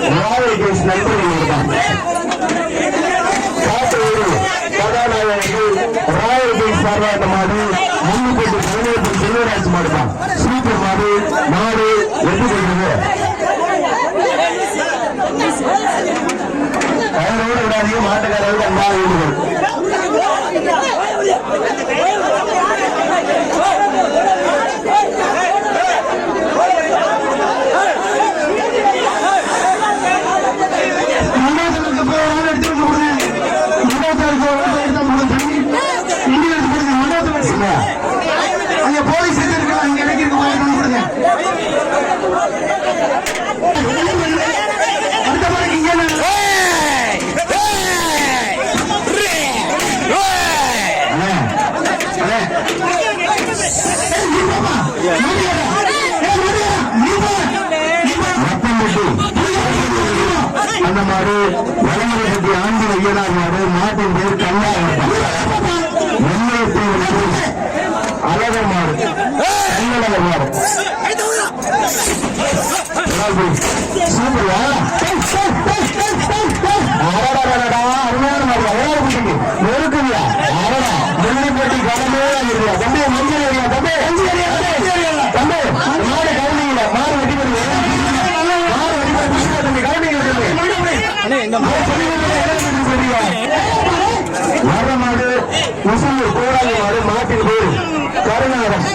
Royal case நண்பர்கள் கதாநாயகர்கள் Royal case Sarpatta மாடு முன்னுக்கு 17 செல்வராஜ் மாடுதான் சூப்பர் மாடு மாடு வெற்றி பெற்றது. அவரோட விடாதீங்க மாட்டுக்காரர்கள் அன்பா வீடுகள் அங்க போலீஸ் இருக்காங்க, அங்க இறக்கி கொடுங்க. அடுத்த மாதிரி இங்க அந்த மாடு வளமுறை ஆண்டு ஐயனார் மாடு மாட்டின் பேர் கல்லா அழகர் மாடு கல்லழகர் மாடு சூப்பர் அருமையான மாடு அழகாக குட்டிக்கு நெருக்குவியா அழகா வெள்ளிப்பட்டி கடமே இருக்கியா தம்பி மஞ்சள் ஏரியா தம்பி தம்பி மாடு கவுனிங்களா மாடு வெட்டி வர மாடு முசூர் கோடாலி மாடு மாட்டின் பேரு கருணாகரம்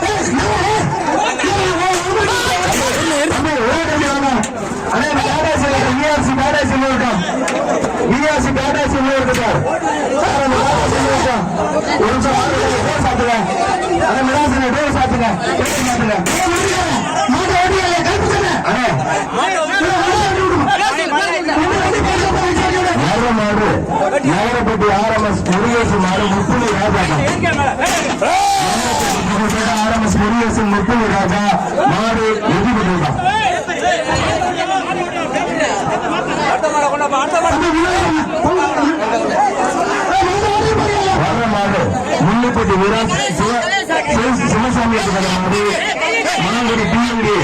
நகரப்பட்டி RMS முருகேசன் மாடு முப்புலி ராஜா RMS முருகேசன் முப்புலி ராஜா மாடு வெற்றி பெற்றுள்ளார். வர்ற மாடு முன்னிப்பட்டி சிவசாமி மாடு மாங்குடி டிஎன்டி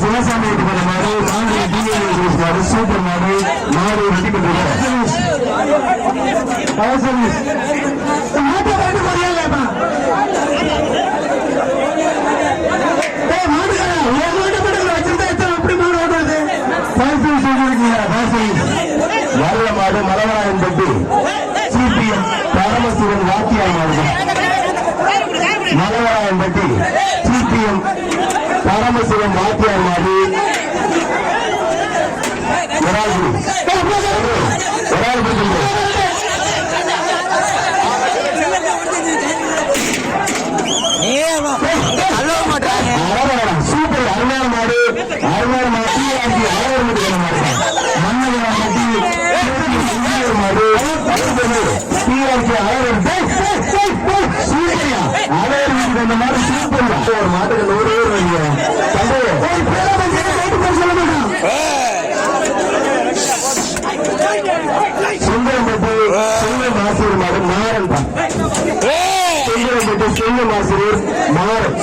சிவசாமி மாடு மாங்குடி டிஎன்டி மாடு சூப்பர் மாடு மாடு வெற்றி பெற்றுள்ளார். வர்ற மாடு மலவராயன் பட்டி சிபிஎம் பரமசிவன் வாத்தியார் மாடு மலவராயன் பட்டி சிபிஎம் பரமசிவன் வாத்தியார் மாடு சூப்பர் அருமையான மாடு அருமையான மாடு மாட்டுக்கு 100 சுந்தரம்பட்டு செல்வம் ஆசிரியர் மாடு மாறன் தான் சுந்தரம்பட்டு செல்வம் ஆசிரியர் மாறன்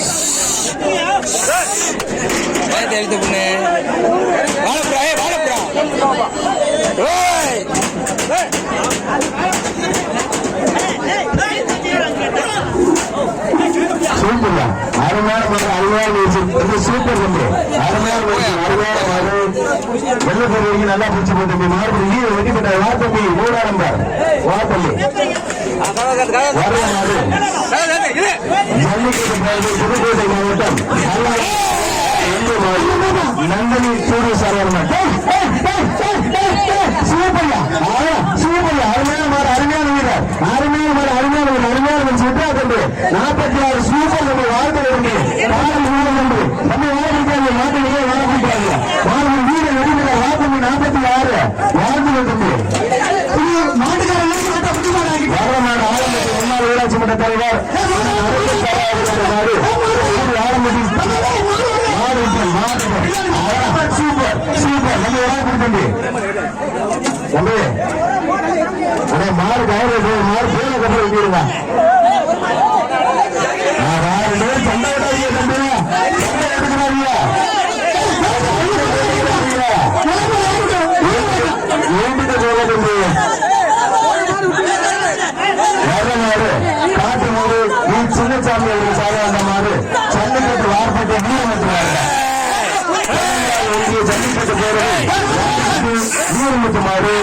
சூப்பர்ல அருமையான மாடு அருமையான சூப்பர் வந்து அருமையான அருமையான மாடு வெள்ளப்பூர் நல்லா பிடிச்சு போட்டு மாடு வெட்டி போட்ட வாத்தம்பி 3 நம்பர் வாத்தம்பி வர்ற மாடு ஜல்லிக்கட்டு புதுக்கோட்டை மாவட்டம் நந்தினி சூரிய சாரவர்மன் சூப்பர்யா சூப்பர்யா அருமையான மாடு அருமையான வீரர் அருமையான மாடு அருமையான வீரர் அருமையான சுற்றா கொண்டு 46 சூப்பர் நம்ம வாழ்க்கை இருக்கு மாடு வீரர் நன்று நம்ம வாழ்க்கை மாட்டு வாழ முடியாது மாடு வீரர் வெளியில வாக்கு 46 வாழ்க்கை இருக்கு மாட்டுக்காரர் வர்ற மாடு ஆரம்பத்தில் முன்னாள் ஊராட்சி மன்ற தலைவர் சூப்பர் சூப்பர் நம்ம தம்பி மாடு கயிறு மாடு பேர கப்பல் வைக்கிறீங்க சண்டை தம்பி தம்பி வரலாறு காட்டு மாடு நீ சின்னசாமி அவர்கள் சாதாரண மாடு ஜல்லிக்கட்டு வார்பட்டு வீரமுத்து ஜல்லிக்கட்டு போறது வீரமுத்து மாடு